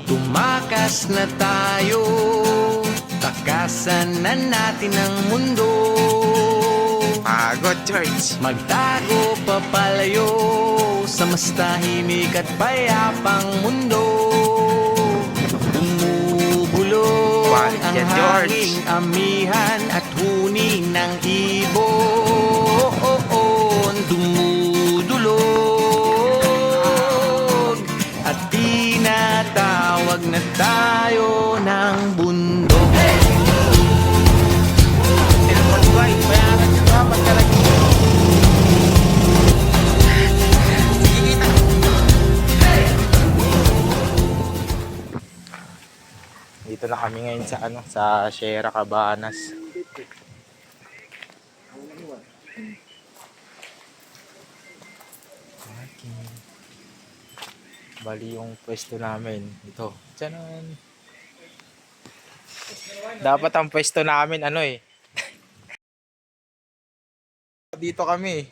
Tumakas na tayo, takasan na natin ang mundo. Pagod, George. Magtago papalayo sa mas tahimik at payapang mundo. Bumubulong Balik ang yan, George. hanging amihan at huni ng ibon. Dumudulog at tinatawag na tayo ng bundok. Bayaran nyo ba pagkalagay? Dito na kami ngayon sa sa Sierra Cabanas. Okay. Bali yung pwesto namin ito. Tiyanan. Dapat ang pwesto namin dito kami.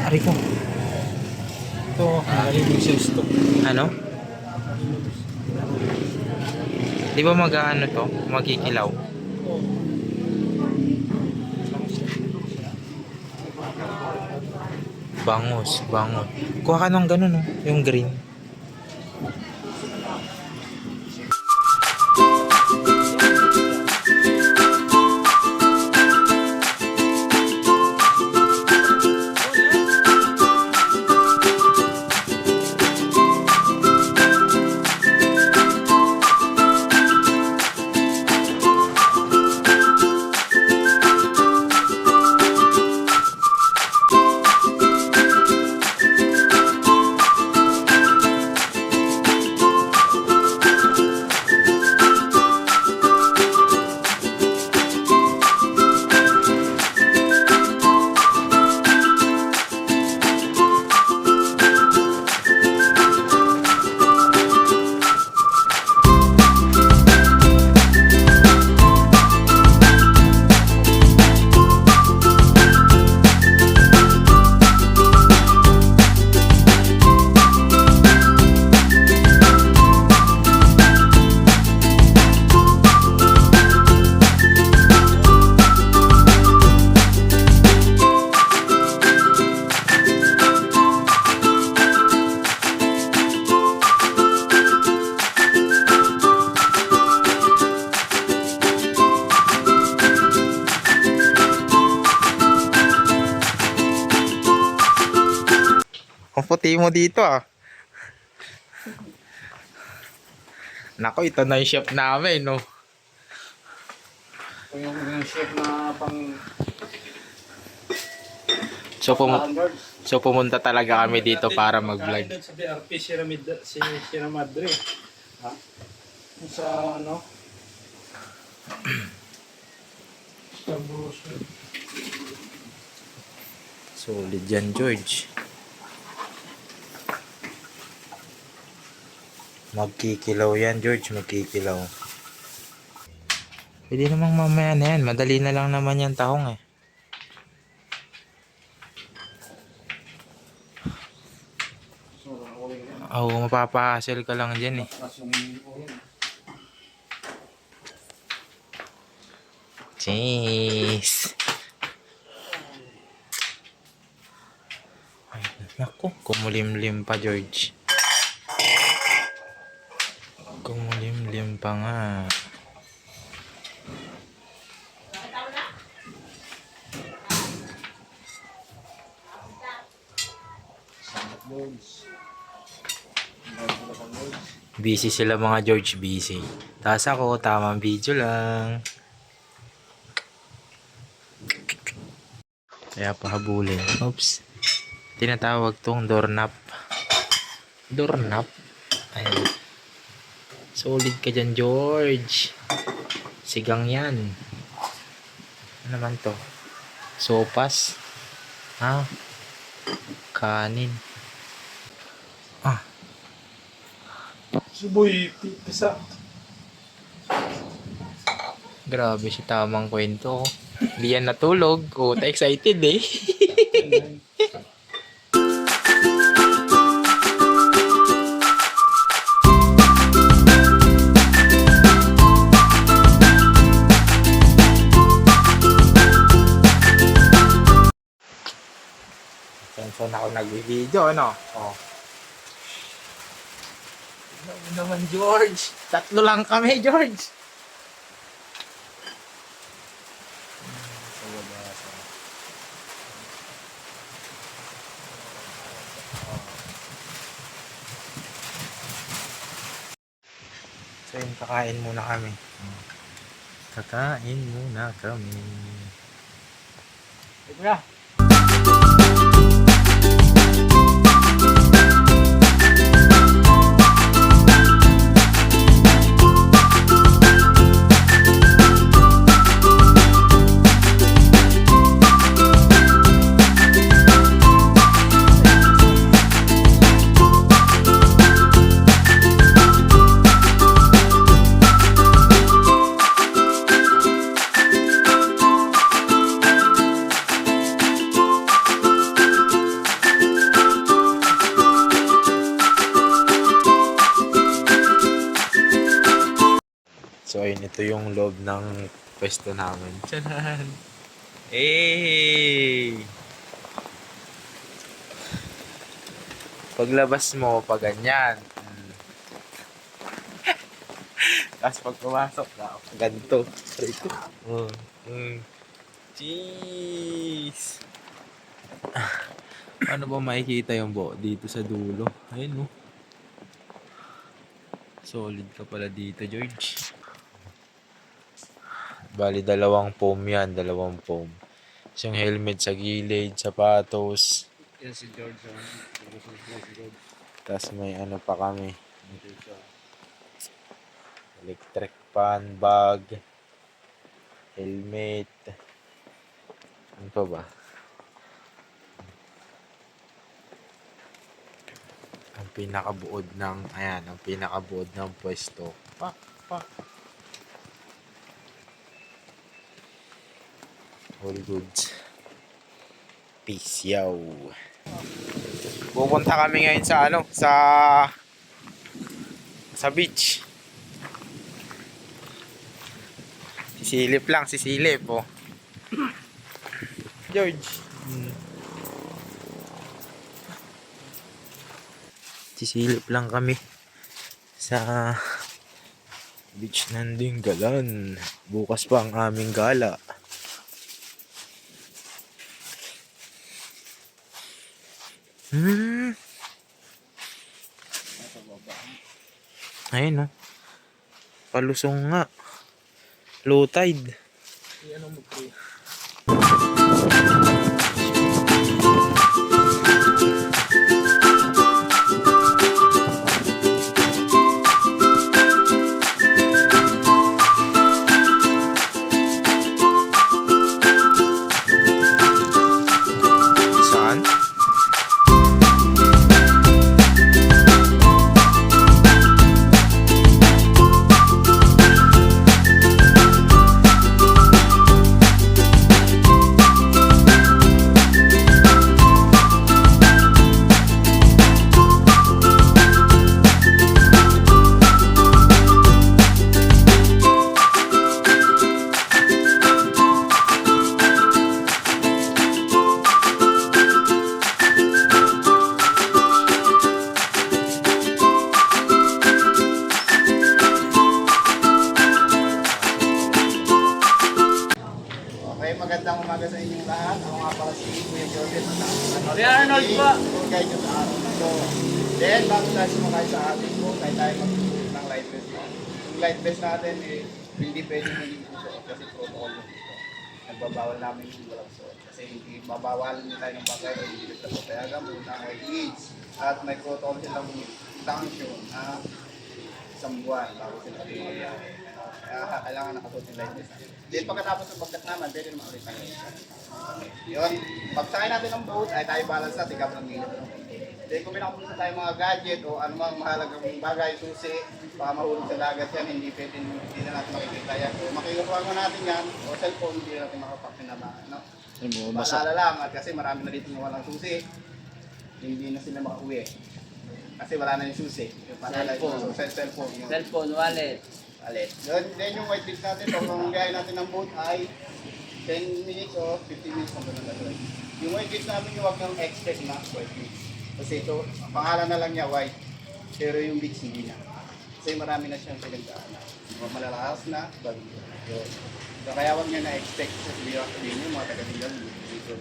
Ari ko. Ito, magaling yung sales to. Ano? Di ba mag-ano to? Magkikilaw? Bangus, bangus. Kuha ka ng ganun, no? Yung green. Ang puti mo dito Nako, ito na yung chef namin, no? Ito yung chef na pang So, so pumunta talaga kami dito para mag-vlog. Sa BRP Sierra Madre. Ha? Sa ano? Sa Bruce. Solid yan, George. Magkikilaw yan, George. Magkikilaw. Pwede namang mamaya na yan. Madali na lang naman yan tahong eh. Oo, mapapahasel ka lang dyan eh. Jeez. Ay, naku, kumulimlim pa, George. Kumulimlim pa nga. Busy sila mga George, busy. Tapos ako, tamang video lang. Kaya pahabulin. Oops. Tinatawag tong doorknob. Doorknob. Ayan. Solid ka dyan, George. Sigang yan. Ano naman to? Sopas. Ha? Kanin. Ah, Suboy, pisa. grabe si tamang kwento. Hindi yan natulog. Oh, excited eh. Saan ako nag-video, ano? Oh. Ano naman, George? Tatlo lang kami, George. So yun, kakain muna kami. Kakain muna kami. Ito na. So ayun, ito yung loob ng pwesto namin. Tchanan! Hey! Paglabas mo, pa ganyan. Tapos pag pumasok na, ganito. Ito. Jeez! Paano ba makikita yung buo dito sa dulo? Ayun, no? Solid ka pala dito, George. Bali, dalawang foam yan. Dalawang foam. Yung helmet sa gilid, sapatos. Yan si George. Tapos may ano pa kami. Electric fan, bag, helmet. Ano pa ba? Ang pinakabuod ng, ayan, ang pinakabuod ng pwesto. All goods. Peace, yo. Pupunta kami ngayon sa ano, sa beach. Sisilip lang, sisilip, oh. George. Sisilip lang kami sa beach ng Dingalan. Bukas pa ang aming gala. Ayun, oh. Palusong nga. Low tide. Yan ang magpili. Saan? Okay, magandang umaga sa inyong lahat. Ako nga pala si Kuya Joseph. Kuya Arnold po. Tour guide nyo sa araw na to. Then, bago tayo sumakay sa ating boat, tayo mag-suot ng life vest. Yung life vest natin, hindi pwede maging suot kasi protocol yung dito. Nagbabawal namin yung walang suot. Kasi hindi mabawalan nyo tayo ng bagay o hindi kita po. Kaya muna kay kids. At may protocol silang sanction na isang buwan bago sila mag-iayari. Kaya kailangan nakasuot yung light vest. Then pagkatapos ng pagkat naman, pwede naman ulit tayo. Yun, pagsakay natin ng boat ay tayo balance na, tigap ng minute. Then kung pinakapunta tayo mga gadget o anumang mahalagang bagay, susi, baka mahulog sa dagat yan, hindi na natin makikita yan. So makikiruha mo natin yan, o cellphone, hindi na natin makapagpinabangan. No? Maalala lang, at kasi marami na dito na walang susi, hindi na sila makauwi. Kasi wala na yung susi. Yung cellphone. Cellphone. Yung Cellphone, wallet. wallet. Then yung white list natin, pag mangyayari natin ng boat ay 10 minutes o 15 minutes kung gano'n gano'n. Yung white list namin yung wag ng expect na white list. Kasi ito, pangalan na lang niya white, pero yung beach hindi na. Kasi marami na siyang pinagdaanan. Malalakas na, bagyo. So kaya wag niya na-expect sa sabihin niyo, mga taga-tinggal dito.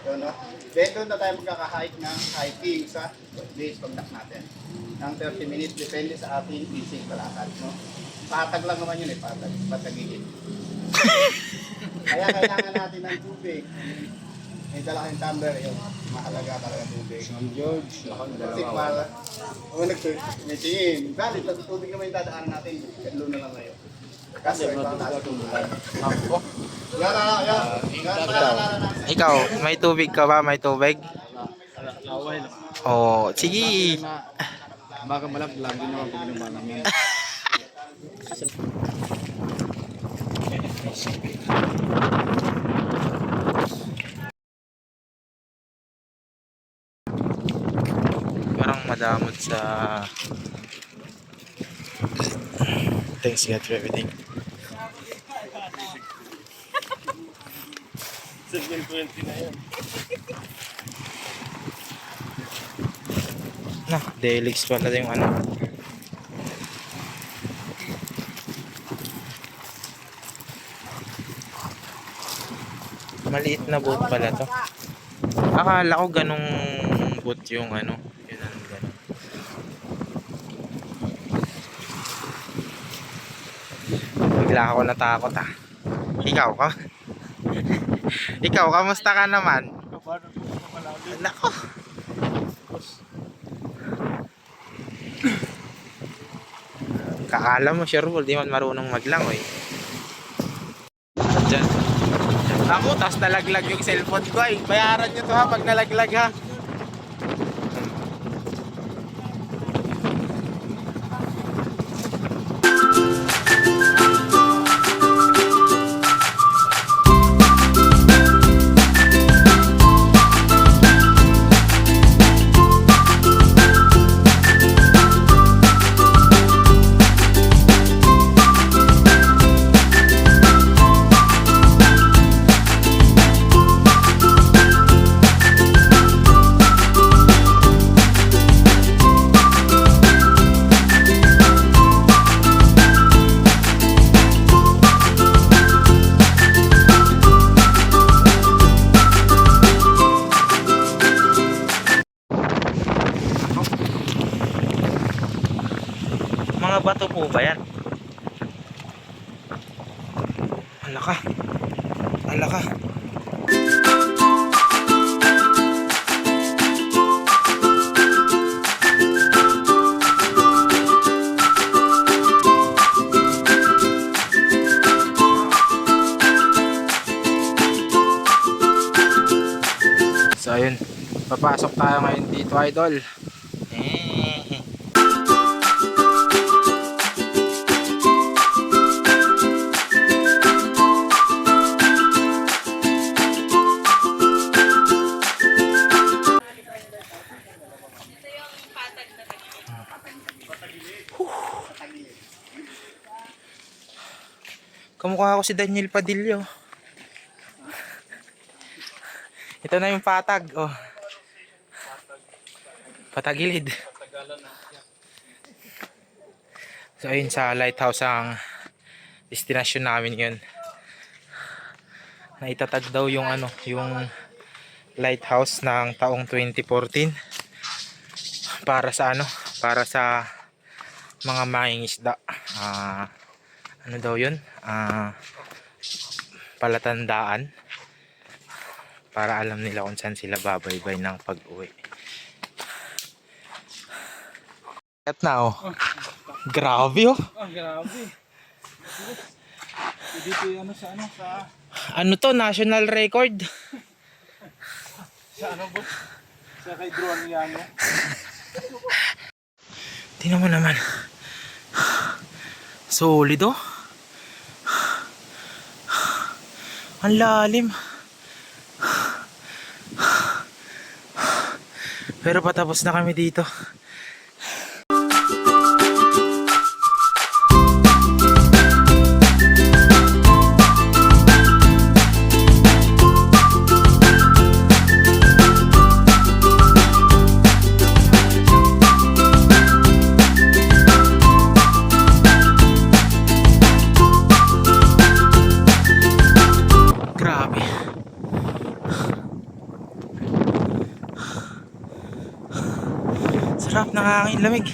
So, no? Then doon na tayo magkaka-hike ng hiking sa base pagdak natin. Ng 30 minutes, depende sa ating easy kalakad. No? Patag lang naman yun patagigin. Kaya kailangan natin ng tubig. May dala kayong tumbler, yun. Mahalaga talaga tubig. San George. Kasi para, may tingin. Valid, tubig naman yung dadaanan natin. Kadlo na lang ngayon. Kasi may pangtaas tubig. Ikaw, may tubig ka ba? May tubig? Laway. Oh, sige. Baka malap, lagi naman pag inumanan yan. Parang madamot sa... Thanks God for everything. Sige, 20 na yan. Na, Delix pala yung ano. Maliit na boat pala to. Akala ko ganong boat yung ano. Yun ang ganun. Bigla ako natakot ah. Ikaw ka? Ikaw, kamusta ka naman? Nako. Kakala mo, sure, di man marunong maglangoy. Diyan. Ako, tapos nalaglag yung cellphone ko ay. Bayaran nyo to ha pag nalaglag ha. Mga bato po ba yan? Ala ka. Ala ka. So ayun, papasok tayo ngayon dito, idol. Kamukha ako si Daniel Padillo. Ito na yung patag. Oh. Patagilid. So ayun sa lighthouse ang destination namin yun. Naitatag daw yung ano, yung lighthouse ng taong 2014 para sa ano, para sa mga mangingisda. Ano daw yun? Palatandaan para alam nila kung saan sila babaybay ng pag-uwi. At na oh. Grabe oh. Ah, grabe. Dito yung sa Ano to? National record. sa ano boss? Sa kay Drew Aniano. Tingnan mo naman. Solid oh. Ang lalim. Pero patapos na kami dito. Grabe. Sarap ng hangin, lamig.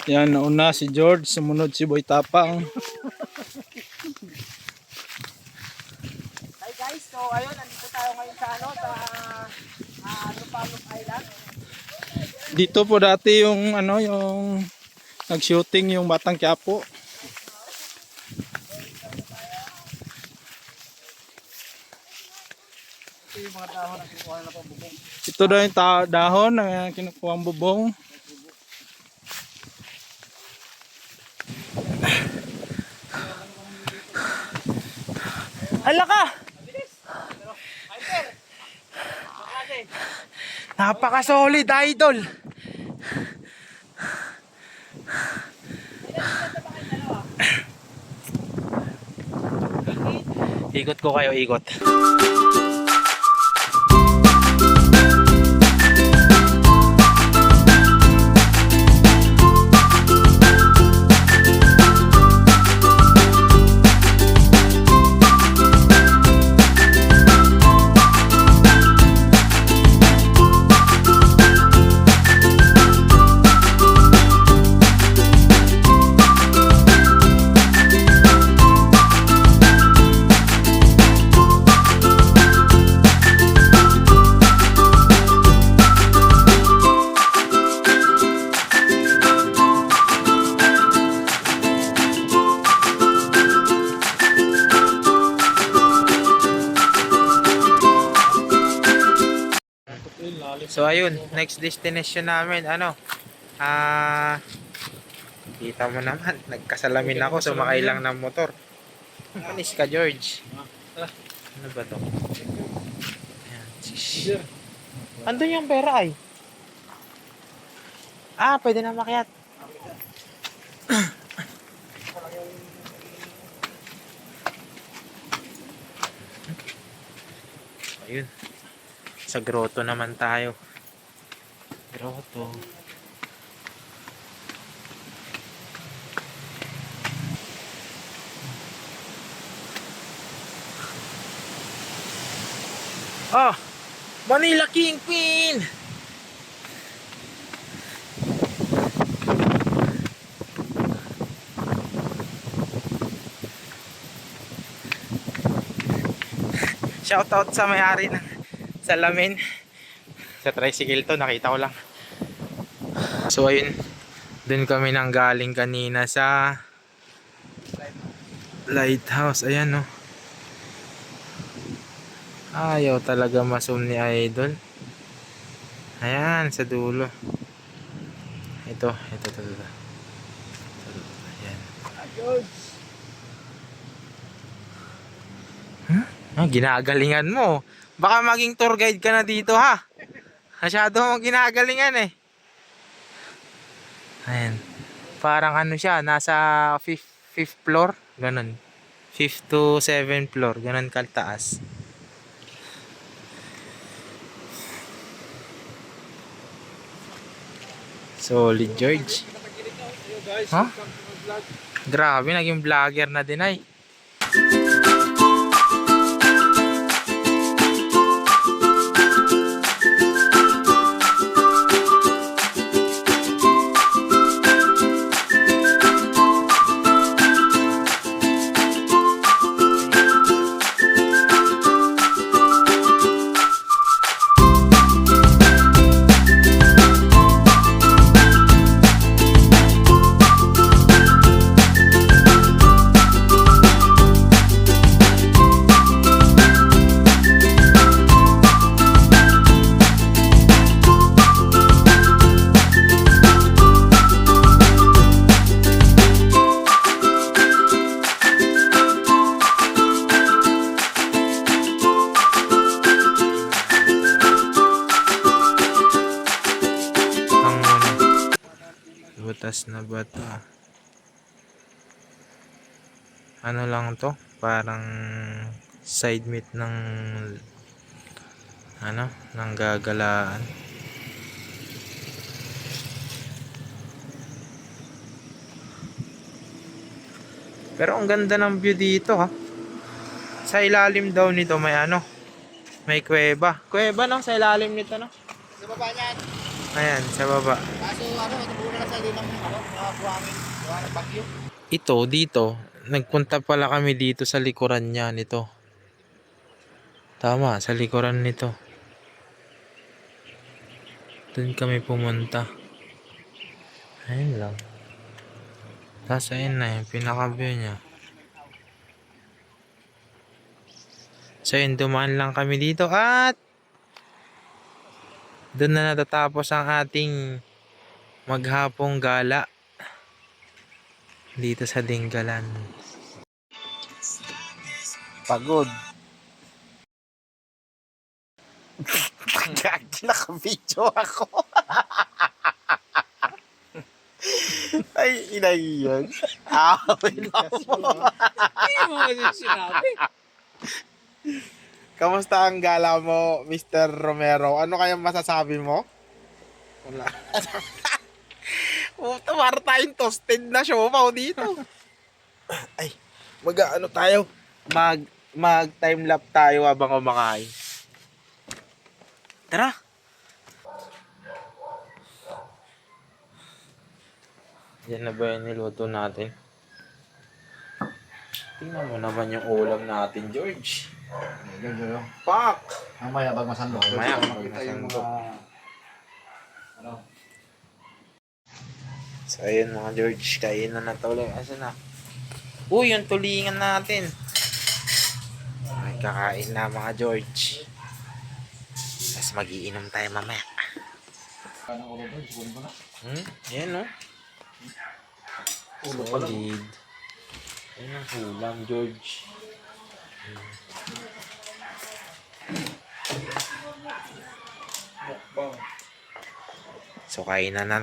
Yan, nauna si George, sumunod si Boy Tapang. Hi guys, so ayun, nandito tayo ngayon sa ano, sa Lupalop Island. Dito po dati yung ano, yung nag-shooting yung Batang Quiapo. Ito daw yung dahon na kinukuha ang bubong. Hala ka! Napaka-solid, idol! Ikot ko kayo, ikot. So ayun, next destination namin, ano? Kita mo naman, nagkasalamin ako, sumakay lang ng motor. Manis ka, George. Ano ba to? Ayan. Andun yung pera ay. Pwede na makiat. Ayun. Sa grotto naman tayo. Grotto. Manila Kingpin! Shoutout sa may-ari ng salamin. Sa tricycle to, nakita ko lang. So ayun, dun kami nang galing kanina sa lighthouse. Ayan no. Ayaw talaga ma-zoom ni Idol. Ayan, sa dulo. Ito. Ayan. Ginagalingan mo. Baka maging tour guide ka na dito ha. Masyado mong ginagalingan eh. Ayan. Parang ano siya, nasa 5th floor. Ganon. 5th to 7th floor. Ganon kaltaas. Solid, George. Huh? Grabe, naging vlogger na din ay. butas na bata. Ano lang to? Parang side meat ng ano, ng gagalaan. Pero ang ganda ng view dito ha. Sa ilalim daw nito may ano, may kuweba. Kuweba no, sa ilalim nito no. Sa baba niyan. Ayan, sa baba. Kaso ano, natubuna na sa lilang ano, mga buhangin. Gawa ng bagyo. Ito, dito, nagpunta pala kami dito sa likuran niya nito. Tama, sa likuran nito. Doon kami pumunta. Ayun lang. Tapos ayun na yung pinaka-view niya. So yun, dumaan lang kami dito at doon na natatapos ang ating maghapong gala dito sa Dinggalan. Pagod. Naka-video ako. Ay, inay yun. Awin ako. Hindi mo kasi sinabi. Kamusta ang gala mo, Mr. Romero? Ano kayang masasabi mo? Wala. Puta, para tayong toasted na siopaw dito. Ay, mag-ano tayo? Mag time lapse tayo habang kumakain. Tara. Yan na ba yung niluto natin? Tingnan mo naman yung ulam natin, George. Pak! Mamaya bag masandok. Mamaya, makita yung mga ano. So ayun mga George, kain na ulit. Asan na? Uy, yung tulingan natin. Ay, kakain na mga George. Tapos magiinom tayo mamaya. Ayan no? Solid. Ayan ang ulam, George. So kain na na.